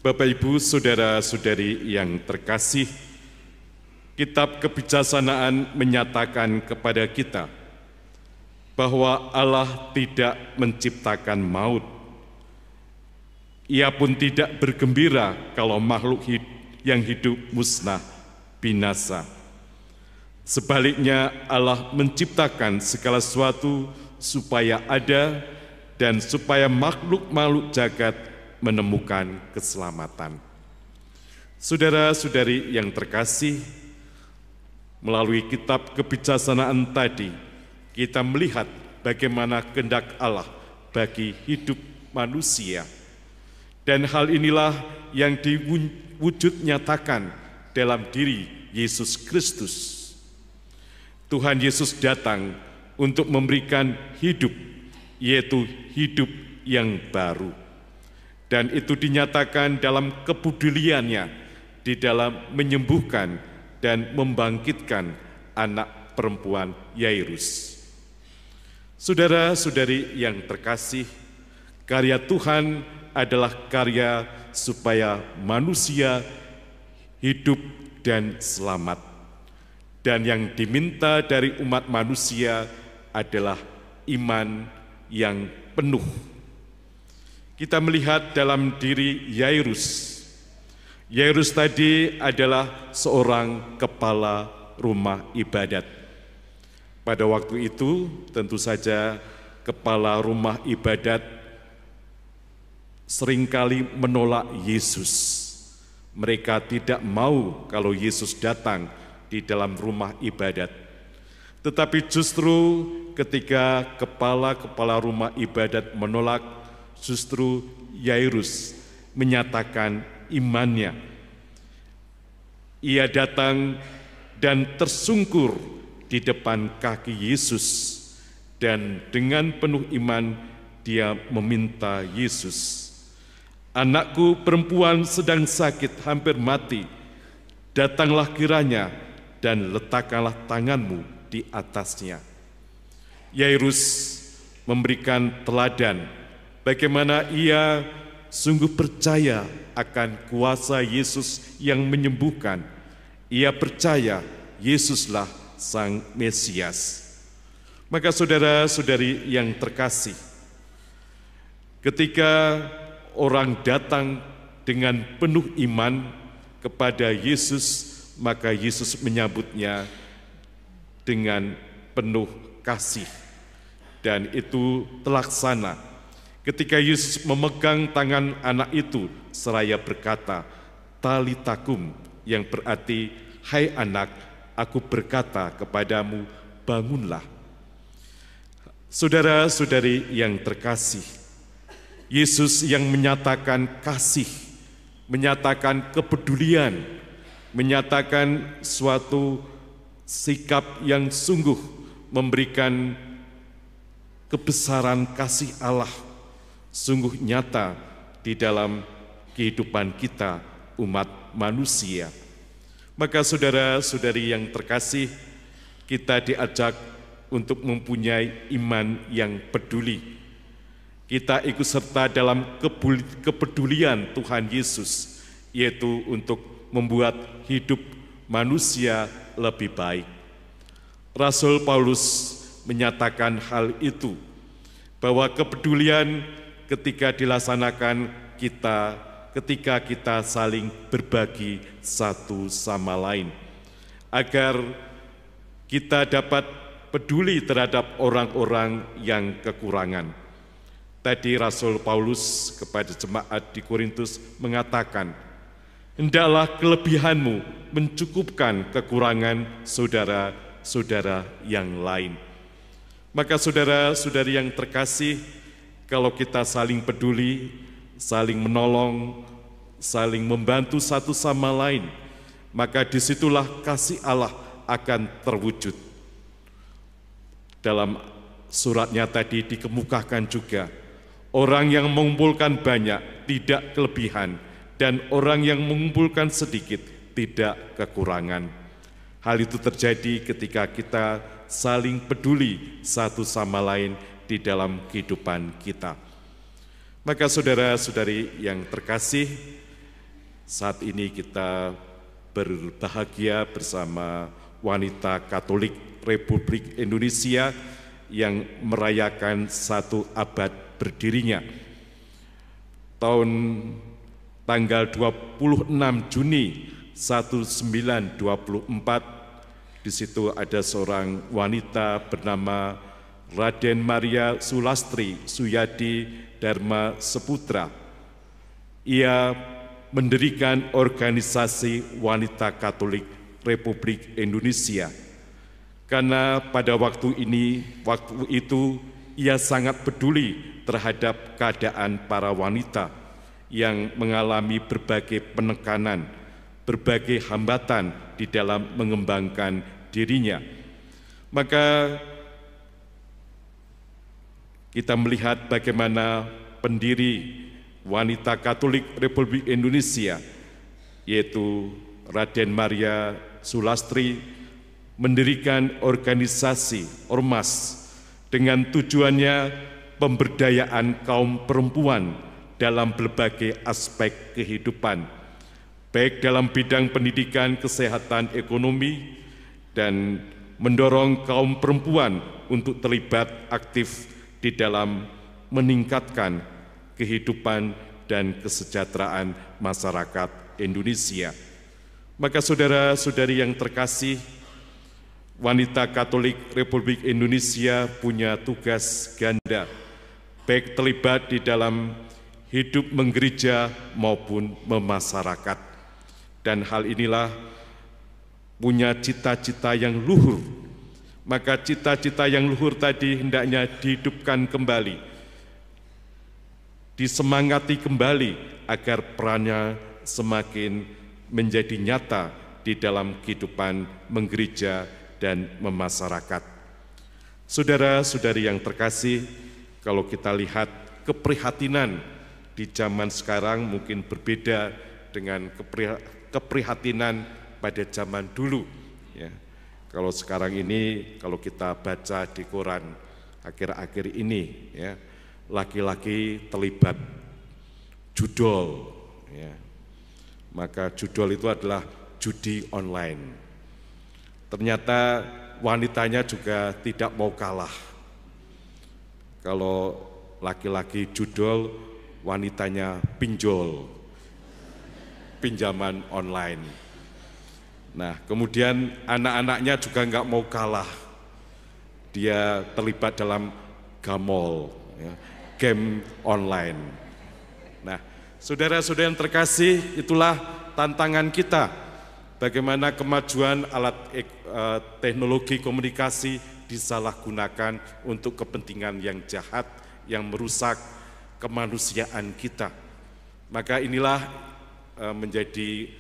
Bapak, Ibu, saudara-saudari yang terkasih, Kitab Kebijaksanaan menyatakan kepada kita bahwa Allah tidak menciptakan maut. Ia pun tidak bergembira kalau makhluk yang hidup musnah, binasa. Sebaliknya, Allah menciptakan segala sesuatu supaya ada dan supaya makhluk-makhluk jagat menemukan keselamatan. Saudara-saudari yang terkasih, melalui kitab kebijaksanaan tadi, kita melihat bagaimana kehendak Allah bagi hidup manusia. Dan hal inilah yang diwujud nyatakan dalam diri Yesus Kristus. Tuhan Yesus datang untuk memberikan hidup, yaitu hidup yang baru. Dan itu dinyatakan dalam kepeduliannya di dalam menyembuhkan dan membangkitkan anak perempuan Yairus. Saudara-saudari yang terkasih, karya Tuhan adalah karya supaya manusia hidup dan selamat. Dan yang diminta dari umat manusia adalah iman yang penuh. Kita melihat dalam diri Yairus. Yairus tadi adalah seorang kepala rumah ibadat. Pada waktu itu tentu saja kepala rumah ibadat seringkali menolak Yesus. Mereka tidak mau kalau Yesus datang di dalam rumah ibadat. Tetapi justru ketika kepala-kepala rumah ibadat menolak, justru Yairus menyatakan imannya. Ia datang dan tersungkur di depan kaki Yesus, dan dengan penuh iman dia meminta Yesus, "Anakku perempuan sedang sakit, hampir mati. Datanglah kiranya dan letakkanlah tanganmu di atasnya." Yairus memberikan teladan bagaimana ia sungguh percaya akan kuasa Yesus yang menyembuhkan. Ia percaya Yesuslah Sang Mesias. Maka saudara-saudari yang terkasih, ketika orang datang dengan penuh iman kepada Yesus, maka Yesus menyambutnya dengan penuh kasih. Dan itu terlaksana ketika Yesus memegang tangan anak itu seraya berkata, "Talitakum," yang berarti, "Hai anak, aku berkata kepadamu, bangunlah." Saudara-saudari yang terkasih, Yesus yang menyatakan kasih, menyatakan kepedulian, menyatakan suatu sikap yang sungguh memberikan kebesaran kasih Allah, sungguh nyata di dalam kehidupan kita umat manusia. Maka saudara-saudari yang terkasih, kita diajak untuk mempunyai iman yang peduli. Kita ikut serta dalam kepedulian Tuhan Yesus, yaitu untuk membuat hidup manusia lebih baik. Rasul Paulus menyatakan hal itu, bahwa kepedulian ketika dilaksanakan ketika kita saling berbagi satu sama lain, agar kita dapat peduli terhadap orang-orang yang kekurangan. Tadi Rasul Paulus kepada jemaat di Korintus mengatakan, "Hendaklah kelebihanmu mencukupkan kekurangan saudara-saudara yang lain." Maka saudara-saudari yang terkasih, kalau kita saling peduli, saling menolong, saling membantu satu sama lain, maka disitulah kasih Allah akan terwujud. Dalam suratnya tadi dikemukakan juga, orang yang mengumpulkan banyak tidak kelebihan, dan orang yang mengumpulkan sedikit tidak kekurangan. Hal itu terjadi ketika kita saling peduli satu sama lain di dalam kehidupan kita. Maka saudara-saudari yang terkasih, Saat ini kita berbahagia bersama wanita Katolik Republik Indonesia yang merayakan 1 abad berdirinya. Tanggal 26 Juni 1924, di situ ada seorang wanita bernama Raden Maria Sulastri Suyadi Dharma Seputra. Ia mendirikan organisasi Wanita Katolik Republik Indonesia. Karena pada waktu itu ia sangat peduli terhadap keadaan para wanita yang mengalami berbagai penekanan, berbagai hambatan di dalam mengembangkan dirinya. Maka kita melihat bagaimana pendiri Wanita Katolik Republik Indonesia, yaitu Raden Maria Sulastri, mendirikan organisasi ormas dengan tujuannya pemberdayaan kaum perempuan dalam berbagai aspek kehidupan, baik dalam bidang pendidikan, kesehatan, ekonomi, dan mendorong kaum perempuan untuk terlibat aktif di dalam meningkatkan kehidupan dan kesejahteraan masyarakat Indonesia. Maka saudara-saudari yang terkasih, Wanita Katolik Republik Indonesia punya tugas ganda, baik terlibat di dalam hidup menggereja maupun memasyarakat. Dan hal inilah punya cita-cita yang luhur. Maka cita-cita yang luhur tadi hendaknya dihidupkan kembali, disemangati kembali agar perannya semakin menjadi nyata di dalam kehidupan menggereja dan memasyarakat. Saudara-saudari yang terkasih, kalau kita lihat keprihatinan di zaman sekarang mungkin berbeda dengan keprihatinan pada zaman dulu. Ya. Kalau sekarang ini, kalau kita baca di koran akhir-akhir ini, ya, laki-laki terlibat judol. Ya. Maka judol itu adalah judi online. Ternyata wanitanya juga tidak mau kalah. Kalau laki-laki judol, wanitanya pinjol, pinjaman online. Nah, kemudian anak-anaknya juga nggak mau kalah. Dia terlibat dalam gamol, ya, game online. Nah, saudara-saudara yang terkasih, itulah tantangan kita. Bagaimana kemajuan alat teknologi komunikasi disalahgunakan untuk kepentingan yang jahat, yang merusak kemanusiaan kita. Maka inilah menjadi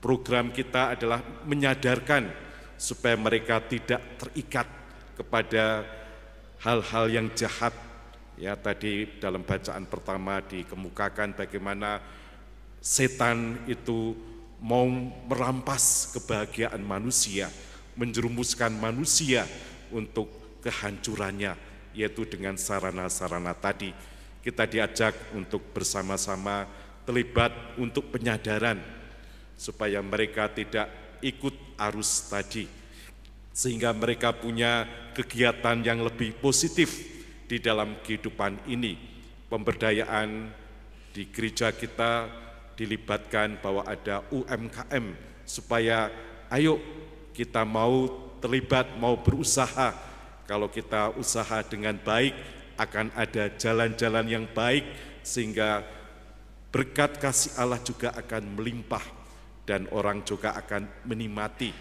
program kita adalah menyadarkan supaya mereka tidak terikat kepada hal-hal yang jahat. Ya, tadi dalam bacaan pertama dikemukakan bagaimana setan itu mau merampas kebahagiaan manusia, menjerumuskan manusia untuk kehancurannya, yaitu dengan sarana-sarana tadi. Kita diajak untuk bersama-sama terlibat untuk penyadaran, supaya mereka tidak ikut arus tadi, sehingga mereka punya kegiatan yang lebih positif di dalam kehidupan ini. Pemberdayaan di gereja kita dilibatkan bahwa ada UMKM, supaya ayo kita mau terlibat, mau berusaha. Kalau kita usaha dengan baik, akan ada jalan-jalan yang baik, sehingga berkat kasih Allah juga akan melimpah dan orang juga akan menikmati.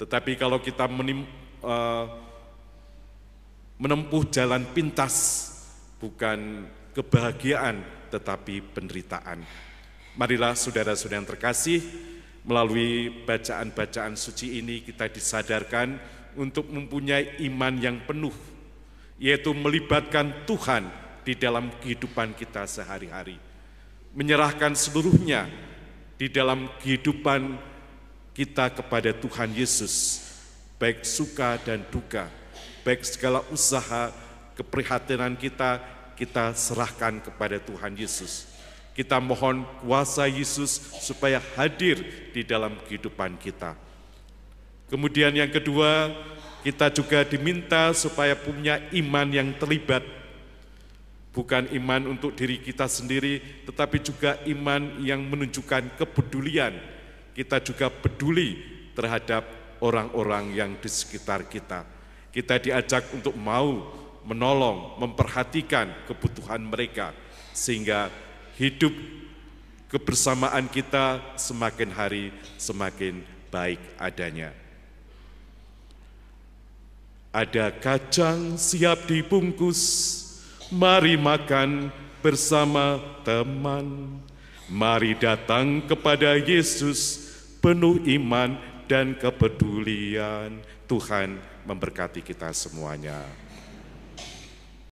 Tetapi kalau kita menempuh jalan pintas, bukan kebahagiaan tetapi penderitaan. Marilah saudara-saudara yang terkasih, melalui bacaan-bacaan suci ini kita disadarkan untuk mempunyai iman yang penuh, yaitu melibatkan Tuhan di dalam kehidupan kita sehari-hari, menyerahkan seluruhnya di dalam kehidupan kita kepada Tuhan Yesus, baik suka dan duka, baik segala usaha, keprihatinan kita serahkan kepada Tuhan Yesus. Kita mohon kuasa Yesus supaya hadir di dalam kehidupan kita. Kemudian yang kedua, kita juga diminta supaya punya iman yang terlibat. Bukan iman untuk diri kita sendiri, tetapi juga iman yang menunjukkan kepedulian. Kita juga peduli terhadap orang-orang yang di sekitar kita. Kita diajak untuk mau menolong, memperhatikan kebutuhan mereka, sehingga hidup kebersamaan kita semakin hari semakin baik adanya. Ada kacang siap dibungkus, mari makan bersama teman. Mari datang kepada Yesus penuh iman dan kepedulian. Tuhan memberkati kita semuanya.